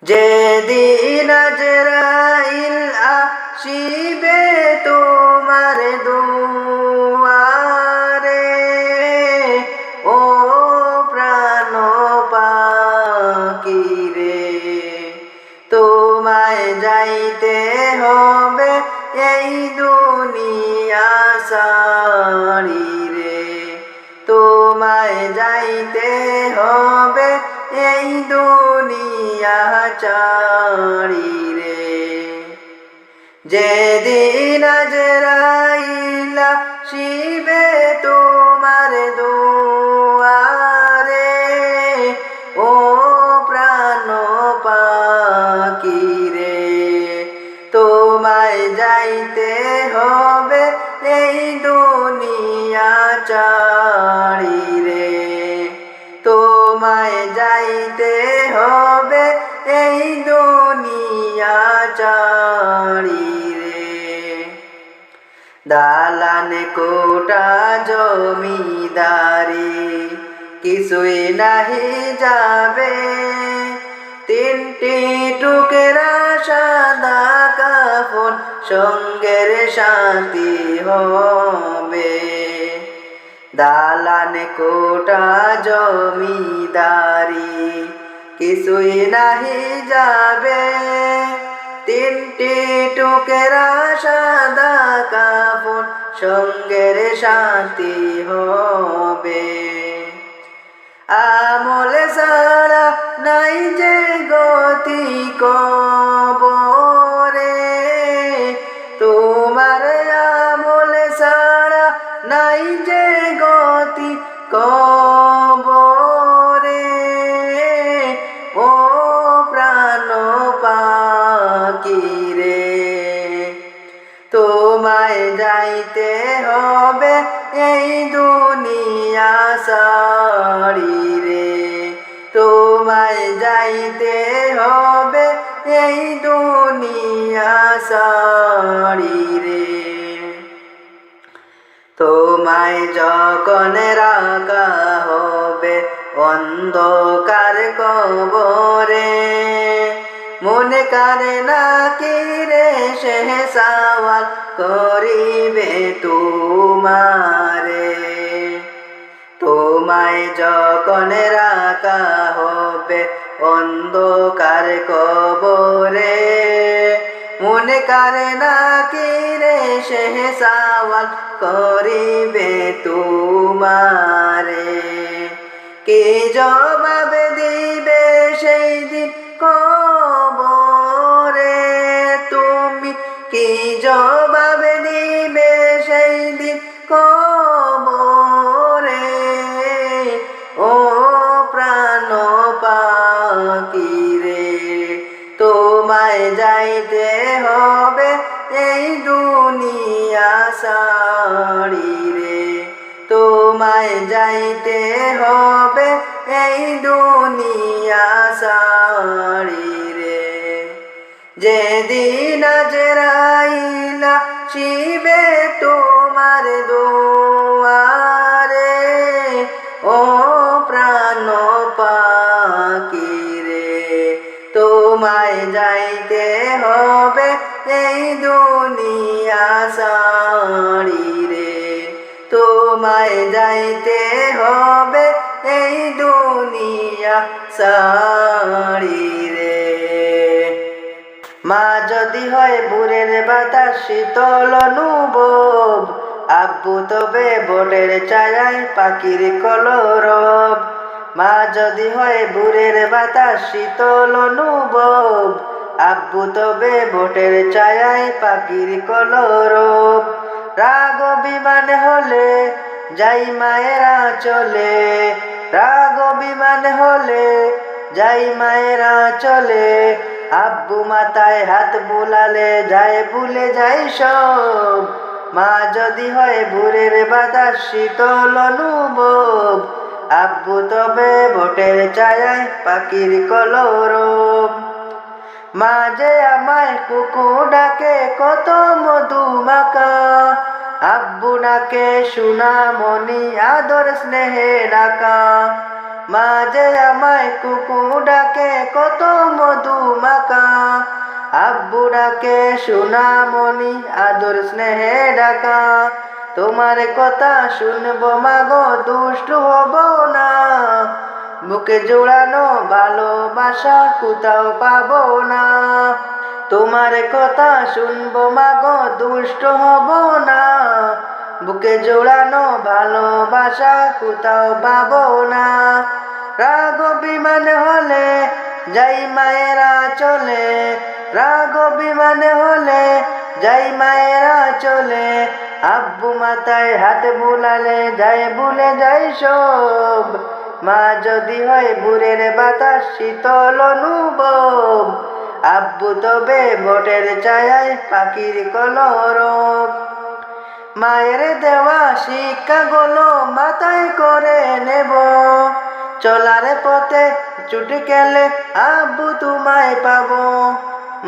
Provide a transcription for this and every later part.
যেদিন আজরাইল আসিবে তোমার দুয়ারে, ও প্রাণ পাখি রে, তোমায় যাইতে হবে এই দুনিয়া ছাড়ি রে, তোমায় যাইতে হবে এই দুনিয়া ছাড়ি রে। যেদিন আজরাইল আসিবে তোমার দুয়ারে, ও প্রাণ পাখি রে, তোমায় যাইতে হবে এই দুনিয়া ছাড়ি রে, তোমায় যাইতে হবে এই দুনিয়া ছাড়ি রে। দালান কোটা জমিদারি কিছুই নাহি যাবে, তিনটি টুকরা সাদা কাফন সঙ্গের সাথী হবে। দালান কোটা জমিদারি কিছুই নাহি যাবে, তিনটি টুকরা সাদা কাফন সঙ্গের সাথী হবে। আমল ছাড়া নাই যে গতি কবরে, তোমার আমল ছাড়া নাই যে গতি কবরে, ও প্রাণ পাখি রে, তোমায় যাইতে হবে এই দুনিয়া ছাড়ি রে, তোমায় যাইতে হবে এই দুনিয়া ছাড়ি রে। তোমায় যখন রাখা হবে অন্ধকার কবরে, মনে করে না কি রে সে সওয়াল করিবে তোমারে। তোমায় যখন রাখা হবে অন্ধকার কবরে, মনে করে না কি রে সে সওয়াল করিবে তোমারে। কে জবাব দিবে সেই দিন কবরে, তুমি কি জবাব দিবে সেই দিন কবরে, ও প্রাণ পাখি রে, তোমায় যাইতে হবে এই দুনিয়া ছাড়ি রে, তোমায় যাইতে হবে এই দুনিয়া ছাড়ি রে। যেদিন আজরাইল আসিবে তোমার দুয়ারে, ও প্রাণ পাখি রে, তোমায় যাইতে হবে এই দুনিয়া ছাড়ি রে, তোমায় যাইতে হবে এই দুনিয়া ছাড়ি রে। মা যদি হয় ভোরের বাতাস শীতল অনুভব, আব্বু তবে বটের ছায়ায় পাখির কলরব। মা যদি হয় ভোরের বাতাস শীতল অনুভব, আব্বু তবে বটের ছায়ায় পাখির কলরব। রাগ অভিমান হলে যাই মায়েরা চলে, রাগ অভিমান হলে যাই মায়েরা চলে, আব্বু মাথায় হাত বুলালে যায় ভুলে যাই সব। মা যদি হয় ভোরের বাতাস শীতল অনুভব, আব্বু তবে বটের ছায়ায় পাখির কলরব। মা যে আমায় কুকু ডাকে কত মধু মাখা, আব্বু ডাকে সোনামণি আদর স্নেহে ডাকা। মাঝে আমায় কুকু ডাকে কত মধু আমাকে সোনামণি আদর স্নেহে ডাকা, তোমার কথা শুনবো মাগো দুষ্ট হব না, বুকে জোড়ানো ভালোবাসা কোথাও পাবো না, তোমার কথা শুনবো মাগো দুষ্ট হব না, বুকে জোড়ানো ভালোবাসা কোথাও পাবো না। রাগ অভিমান হলে যাই মায়েরা চলে, রাগ অভিমান হলে যাই মায়েরা চলে, আব্বু মাথায় হাত বুলালে যায় ভুলে যায় সব, মা যদি হয় ভোরের বাতাস শীতল অনুভব, আব্বু তবে বটের ছায়ায় পাখির কলরব। মায়ের দেওয়া শিক্ষাগুলো মাথায় করে নেব, চলার পথে ছুটে গেলে আব্বু তোমায় পাবো,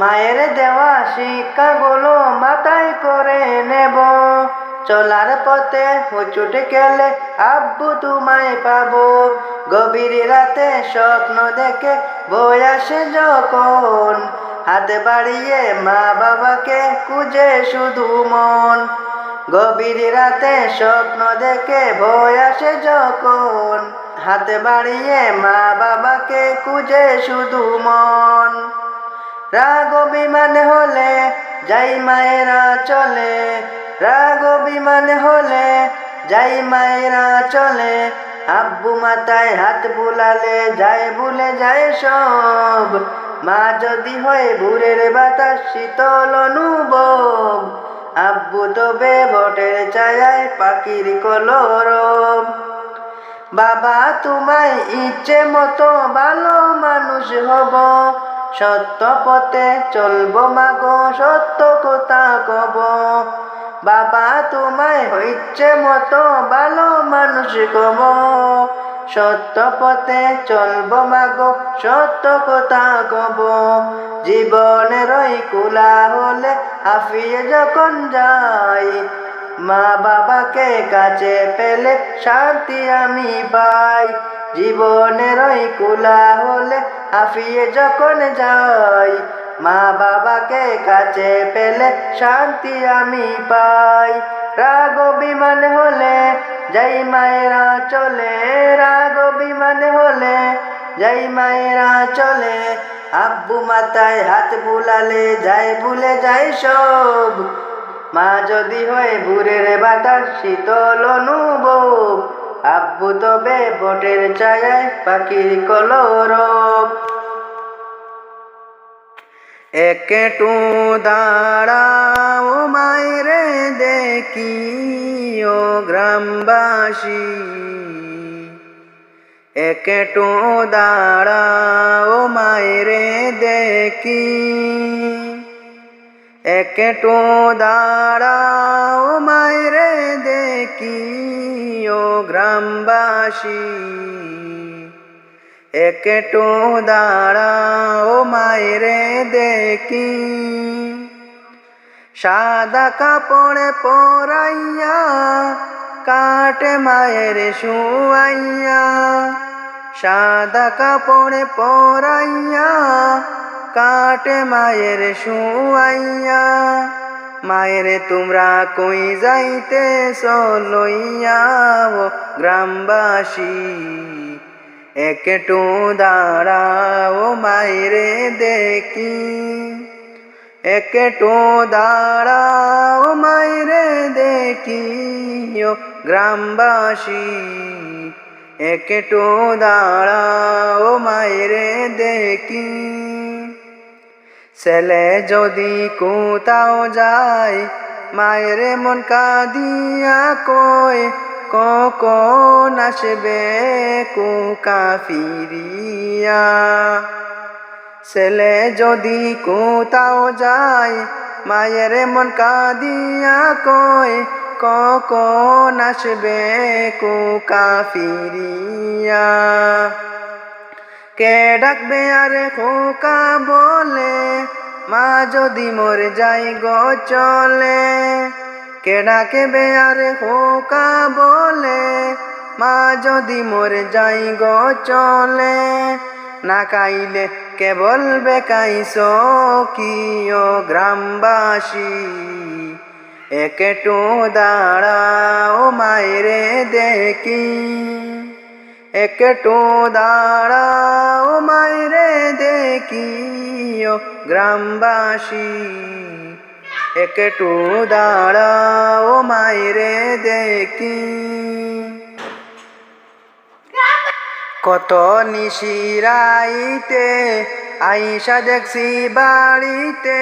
মায়ের দেওয়া শিক্ষাগুলো মাথায় করে নেব, চলার পথে ছুটে গেলে আব্বু তোমায় পাবো। গভীর রাতে স্বপ্ন দেখে বই আসে যখন, হাতে বাড়িয়ে মা বাবাকে খুঁজে শুধু মন, গভীর রাতে স্বপ্ন দেখে ভয় আসে যখন, হাতে বাড়িয়ে মা বাবাকে খুঁজে শুধু মন। রাগ অভিমান হলে যাই মায়েরা চলে, রাগ অভিমান হলে যাই মায়েরা চলে, আব্বু মাথায় হাত বুলালে যায় ভুলে যায় সব, মা যদি হয় ভোরের বাতাস শীতল অনুভব, আব্বু তবে বটের ছায়ায় পাখির কলরব। বাবা তোমায় ইচ্ছে মতো ভালো মানুষ হব, সত্য পথে চলবো মাগো সত্য কথা কব, বাবা তোমায় ইচ্ছে মতো ভালো মানুষ হব, সত্য পথে চলবো মাগো সত্য কথা কব। জীবনের ওই কুলা হলে হাফিয়ে যখন যাই, মা বাবাকে কাছে পেলে শান্তি আমি পাই, জীবনের ওই কুলা হলে হাফিয়ে যখন যাই, মা বাবাকে কাছে পেলে শান্তি আমি পাই। রাগ অভিমান হলে যাই মায়েরা চলে, রাগ অভিমান হলে যাই মায়েরা চলে, আব্বু মাথায় হাত বুলালে যায় ভুলে যায় সব, মা যদি হয় ভোরের বাতাস শীতল অনুভব, আব্বু তবে বটের ছায়ায় পাখির কলরব। একটু দাঁড়াও মায়েরে দেখি ও গ্রামবাসী, একটু দাঁড়াও মায়েরে দেখি, একটু দাঁড়াও মায়েরে দেখি ও গ্রামবাসী, একটু দাঁড়াও মায়েরে দেখি, সাদা কাপড়ে পরাইয়া কাটে মায়ের শুয়াইয়া, সাদা কাপড়ে পরাইয়া কাটে মায়ের শুয়াইয়া, মায়ের তোমরা কই যাইতেছ লইয়া ও গ্রামবাসী, একটু দাঁড়াও মায়েরে দেখি, একটু দাঁড়াও মায়েরে দেখি ও গ্রামবাসী, একটু দাঁড়াও মায়েরে দেখি। ছেলে যদি কোথাও যায় মায়ের মন কাঁদিয়া কয়, কখন আসবে কুকা ফিরিয়া, ছেলে যদি কোথাও যায় মায়ের মন কাঁদিয়া কয়, কখন আসবে কুকা ফিরিয়া। কে ডাকবে আরে খোকা বলে, মা যদি মোর যাই গো চলে, কে ডাকবে আরে খোকা বলে, মা যদি মোর যাই গো চলে, না খাইলে কে বলবে খাইছো কি ও গ্রামবাসী একটু দাঁড়াও মাইরে দেখি একটু দাঁড়াও মাইরে দেখি ও গ্রামবাসী একটু দাঁড়াও মাইরে দেখি কত নিশিরাইতে আইসা দেখছি বাড়িতে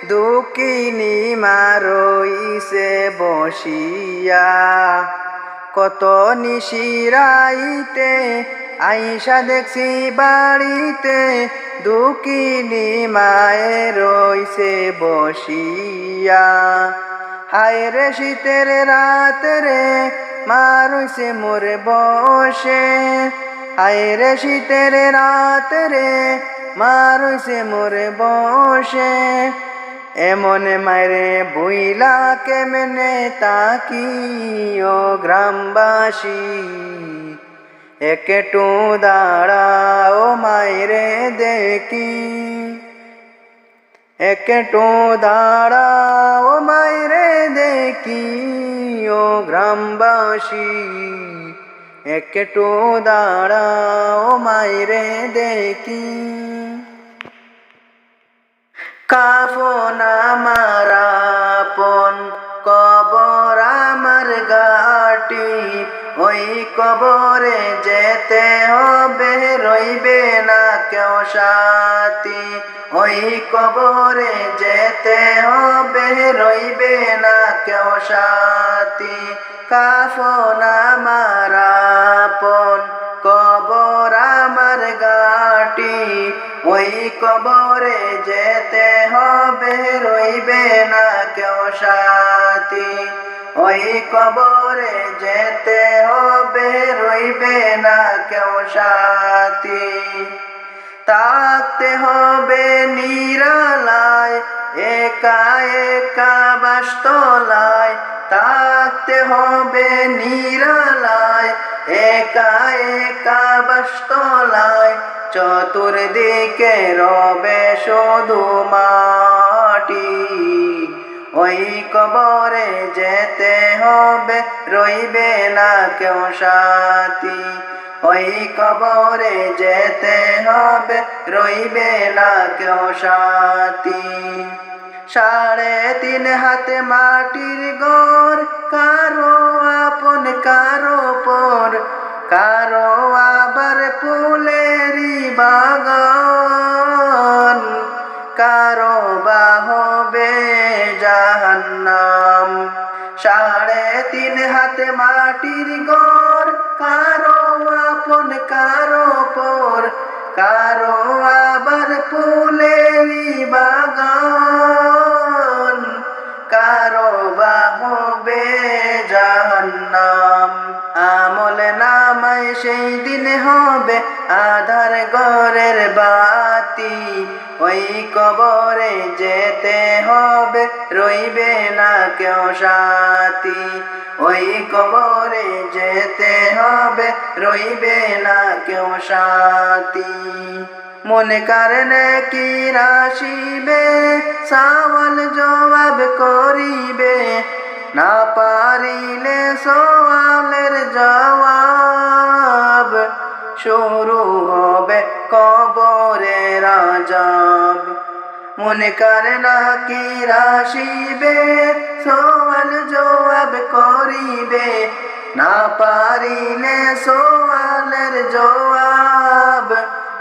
দুঃখিনী মা রইছে বসিয়া কত নিশিরাইতে আইসা দেখছি বাড়িতে দুঃখিনী মায়ে রইছে বসিয়া হায় রে শীতের রাত রে মা রইছে মোর বসে হায় রে শীতের রাত রে মা রইছে মোর বসে এমন মারে বুইলা কেমনে তাকি ও গ্রামবাসী একটু দাঁড়াও মাইরে দেখি একটু দাঁড়াও মাইরে দেখি ও গ্রামবাসী একটু দাঁড়াও মাইরে দেখি কাফন আমার আপন কবর আমার ঘাটি ওই কবরে যেতে হবে রইবে না কেউ সাথী ওই কবরে যেতে হবে রইবে না কেউ সাথী কাফন আমার আপন কবর আমার ঘাটি ওই কবরে যেতে হবে রইবে না কেউ সাথী ওই কবরে যেতে হবে রইবে না কেউ সাথী থাকতে হবে নিরালায় একা একা বাসতলায় থাকতে হবে নিরালায় একা একা বাসতলায় চতুর্দিকে রবে শুধু মাটি ওই কবরে যেতে হবে রইবে না কেউ সাথী ওই কবরে যেতে হবে রইবে না কেউ সাথী 3.5 হাত মাটির ঘর কারো আপন কারো পর কারো আবার ফুলেরই বাগান কারো বা হবে জাহান্নাম 3.5 হাত মাটির ঘর কারো আপন কারো পর কারো আবার ফুলেরই বাগান কারো বা হবে জাহান্নাম আমল নামায় সেই দিন হবে আধার ঘরের বাতি ওই কবরে যেতে হবে রইবে না কেউ সাথী ওই কবরে যেতে হবে রইবে না কেউ সাথী মনে কারণে কি রাশিবে সওয়াল জবাব করিবে না পারিলে সওয়ালের জবাব শুরু হবে কবরের আযাব মনে কারণে কি রাশিবে সওয়াল জবাব করিবে না পারিলে সওয়ালের জবাব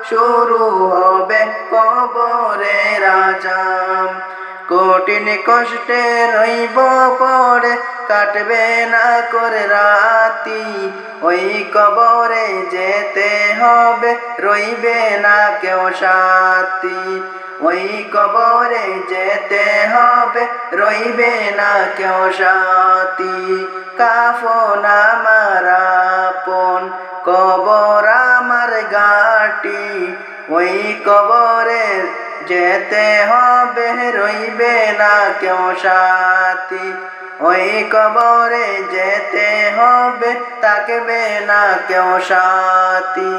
শুরু হবে কবরের আযাব কঠিন কষ্টে রইব পড়ে কাটবে না করে রাতি ওই কবরে যেতে হবে রইবে না কেউ সাথী ওই কবরে যেতে হবে রইবে না কেউ সাথী কাফন আমার আপন কবর আমার ঘাটি ওই কবরে যেতে হবে রইবে না কেউ সাথী ওই কবরে যেতে হবে থাকবে না কেউ সাথী।